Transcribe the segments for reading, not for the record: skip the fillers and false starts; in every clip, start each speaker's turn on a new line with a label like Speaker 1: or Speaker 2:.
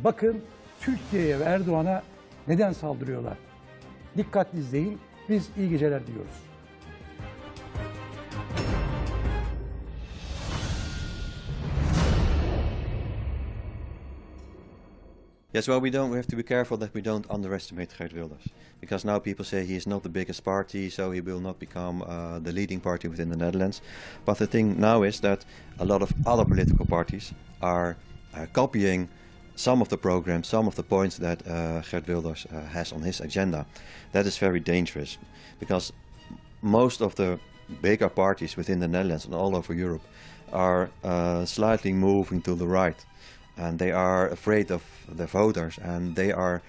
Speaker 1: Bakın Türkiye'ye ve Erdoğan'a neden saldırıyorlar? Dikkatli izleyin. Biz iyi geceler diliyoruz.
Speaker 2: Yes, well, we have to be careful that we don't underestimate Geert Wilders, because now people say he is not the biggest party, so he will not become the leading party within the Netherlands. But the thing now is that a lot of other political parties are copying some of the programs, some of the points that Geert Wilders has on his agenda. That is very dangerous, because most of the bigger parties within the Netherlands and all over Europe are slightly moving to the right. And they are afraid of the voters, and they are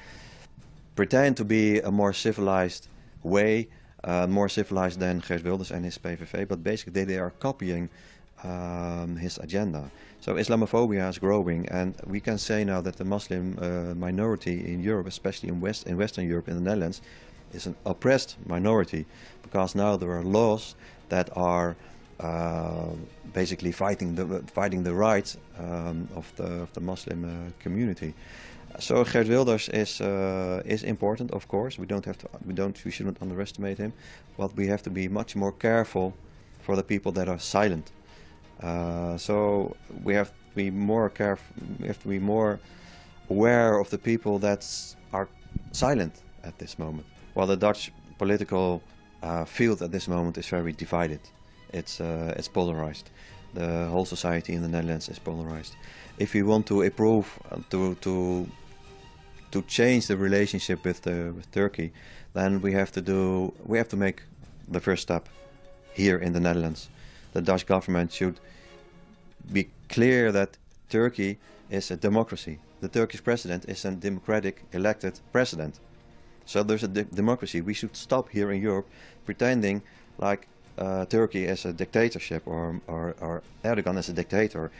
Speaker 2: pretend to be a more civilized way, more civilized than Geert Wilders and his PVV, but basically they are copying his agenda. So Islamophobia is growing, and we can say now that the Muslim minority in Europe, especially in Western Europe, in the Netherlands, is an oppressed minority, because now there are laws that are basically fighting the rights of the Muslim community. So Geert Wilders is important, of course. We shouldn't underestimate him, but we have to be much more careful for the people that are silent. So we have to be more careful. We have to be more aware of the people that are silent at this moment. While the Dutch political field at this moment is very divided. It's polarized. The whole society in the Netherlands is polarized. If we want to improve, to change the relationship with Turkey, then we have to make the first step here in the Netherlands. The Dutch government should be clear that Turkey is a democracy. The Turkish president is a democratic elected president. So there's a democracy. We should stop here in Europe pretending like Turkey as a dictatorship or Erdogan as a dictator,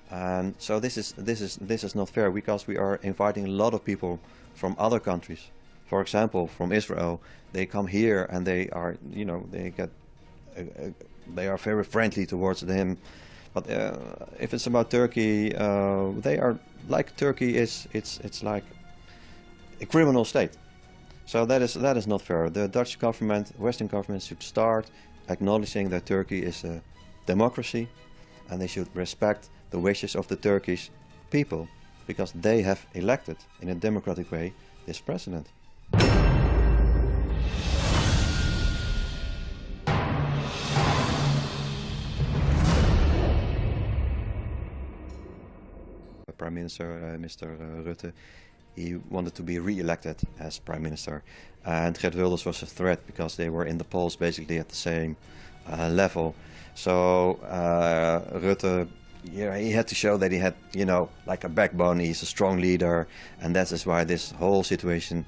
Speaker 2: and so this is not fair, because we are inviting a lot of people from other countries. For example, from Israel, they come here and they are, they are very friendly towards them. But if it's about Turkey, they are like Turkey is. It's like a criminal state. So that is not fair. The Dutch government, Western governments should start acknowledging that Turkey is a democracy, and they should respect the wishes of the Turkish people, because they have elected in a democratic way this president. Prime Minister Mr. Rutte, he wanted to be re-elected as Prime Minister, and Geert Wilders was a threat because they were in the polls basically at the same level. So Rutte, he had to show that he had, like a backbone. He's a strong leader, and that is why this whole situation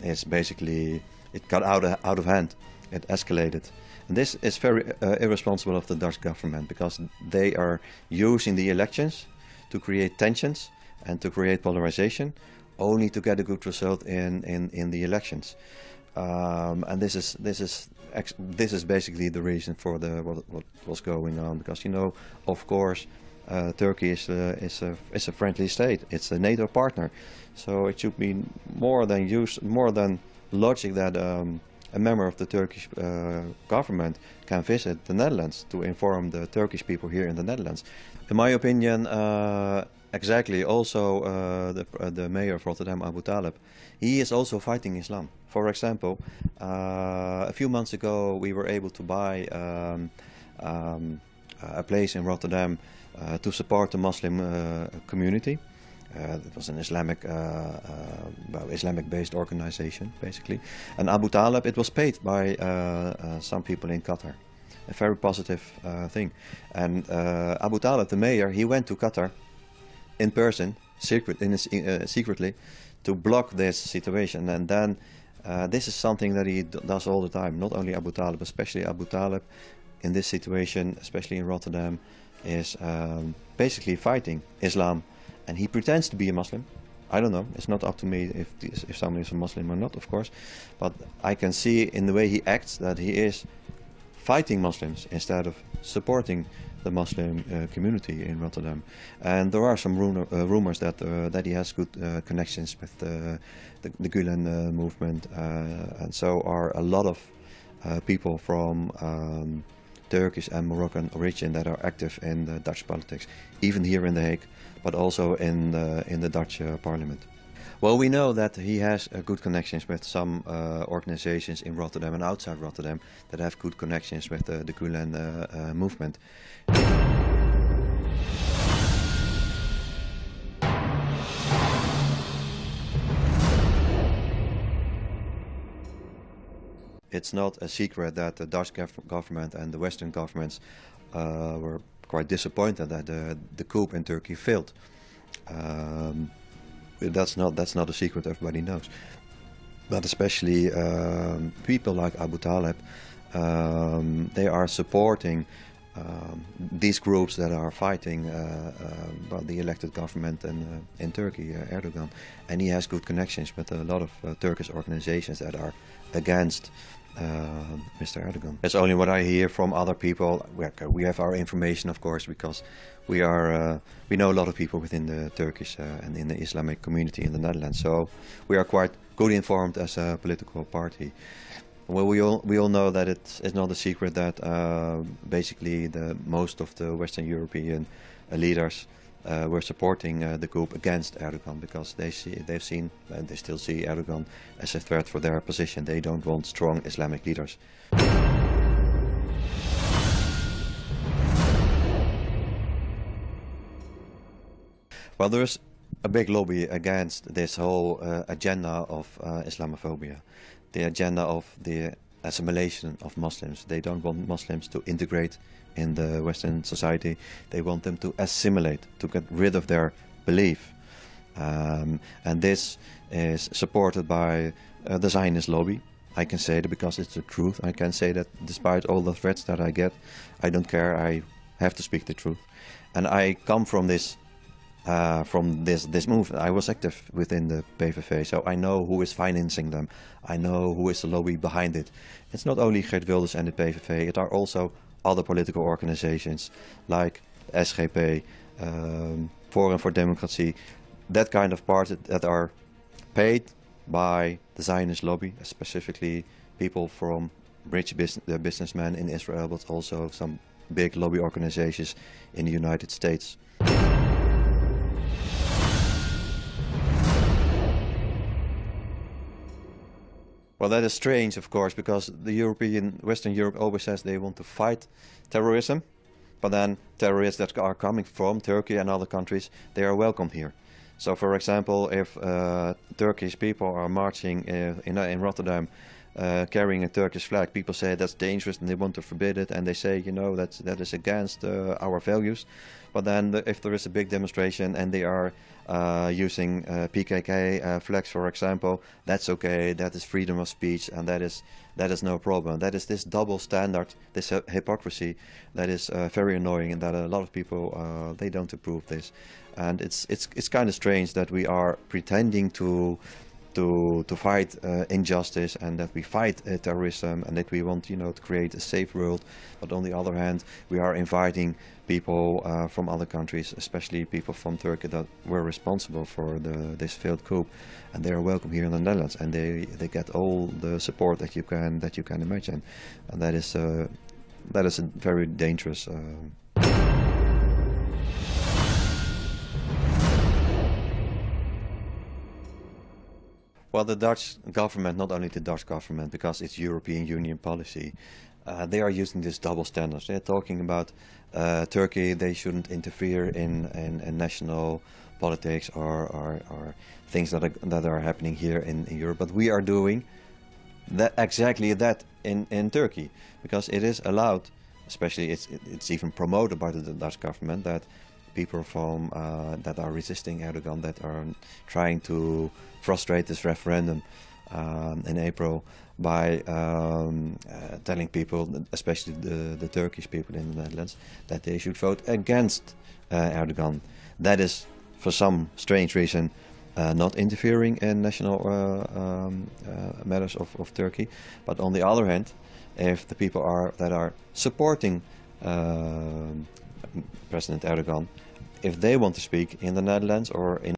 Speaker 2: is basically, it got out of hand. It escalated, and this is very irresponsible of the Dutch government, because they are using the elections to create tensions and to create polarization, only to get a good result in the elections. And this is basically the reason for what was going on, because of course Turkey is a friendly state. It's a NATO partner, so it should be more than logic that a member of the Turkish government can visit the Netherlands to inform the Turkish people here in the Netherlands. In my opinion, exactly. Also, the mayor of Rotterdam, Abu Talib, he is also fighting Islam. For example, a few months ago, we were able to buy a place in Rotterdam to support the Muslim community. It was an Islamic-based organization, basically. And Abu Talib, it was paid by some people in Qatar. A very positive thing. And Abu Talib, the mayor, he went to Qatar in person, secretly, to block this situation. And then this is something that he does all the time. Not only Abu Talib, especially Abu Talib in this situation, especially in Rotterdam, is basically fighting Islam. And he pretends to be a Muslim. I don't know, it's not up to me if someone is a Muslim or not, of course. But I can see in the way he acts that he is fighting Muslims instead of supporting the Muslim community in Rotterdam. And there are some rumors that that he has good connections with the Gülen movement, and so are a lot of people from Turkish and Moroccan origin that are active in the Dutch politics, even here in The Hague, but also in the Dutch parliament. Well, we know that he has good connections with some organizations in Rotterdam and outside Rotterdam that have good connections with the Gülen movement. It's not a secret that the Dutch government and the Western governments were quite disappointed that the coup in Turkey failed. That's not a secret, everybody knows. But especially people like Abu Talib, they are supporting these groups that are fighting the elected government in Turkey, Erdogan. And he has good connections with a lot of Turkish organizations that are against Mr. Erdogan. It's only what I hear from other people. We have our information, of course, because we know a lot of people within the Turkish and in the Islamic community in the Netherlands. So we are quite good informed as a political party. Well, we all know that it's not a secret that basically most of the Western European leaders were supporting the coup against Erdogan, because they've seen and they still see Erdogan as a threat for their position. They don't want strong Islamic leaders. Well, there's a big lobby against this whole agenda of Islamophobia, the agenda of the assimilation of Muslims. They don't want Muslims to integrate in the Western society. They want them to assimilate, to get rid of their belief. And this is supported by the Zionist lobby. I can say that because it's the truth. I can say that despite all the threats that I get, I don't care. I have to speak the truth. And I come from this movement. I was active within the PVV, so I know who is financing them. I know who is the lobby behind it. It's not only Geert Wilders and the PVV, it are also other political organizations like SGP, Forum for Democracy, that kind of parties that are paid by the Zionist lobby, specifically people from rich businessmen in Israel, but also some big lobby organizations in the United States. Well, that is strange, of course, because the Western Europe always says they want to fight terrorism, but then terrorists that are coming from Turkey and other countries, they are welcomed here. So, for example, if Turkish people are marching in Rotterdam carrying a Turkish flag, people say that's dangerous and they want to forbid it, and they say, you know, that is against our values. But then if there is a big demonstration and they are using PKK flags, for example, that's okay, that is freedom of speech, and that is no problem. That is this double standard, this hypocrisy that is very annoying, and that a lot of people they don't approve this. And it's kind of strange that we are pretending to fight injustice and that we fight terrorism and that we want, you know, to create a safe world, but on the other hand we are inviting people from other countries, especially people from Turkey that were responsible for this failed coup, and they are welcome here in the Netherlands, and they get all the support that you can imagine, and that is a very dangerous. Well, the Dutch government, not only the Dutch government, because it's European Union policy, they are using this double standards. They're talking about Turkey, they shouldn't interfere in national politics or things that are happening here in Europe. But we are doing exactly that in Turkey, because it is allowed, especially it's even promoted by the Dutch government, that people from that are resisting Erdogan, that are trying to frustrate this referendum in April by telling people, especially the Turkish people in the Netherlands, that they should vote against Erdogan. That is, for some strange reason, not interfering in national matters of Turkey. But on the other hand, if the people that are supporting President Erdogan, if they want to speak in the Netherlands or in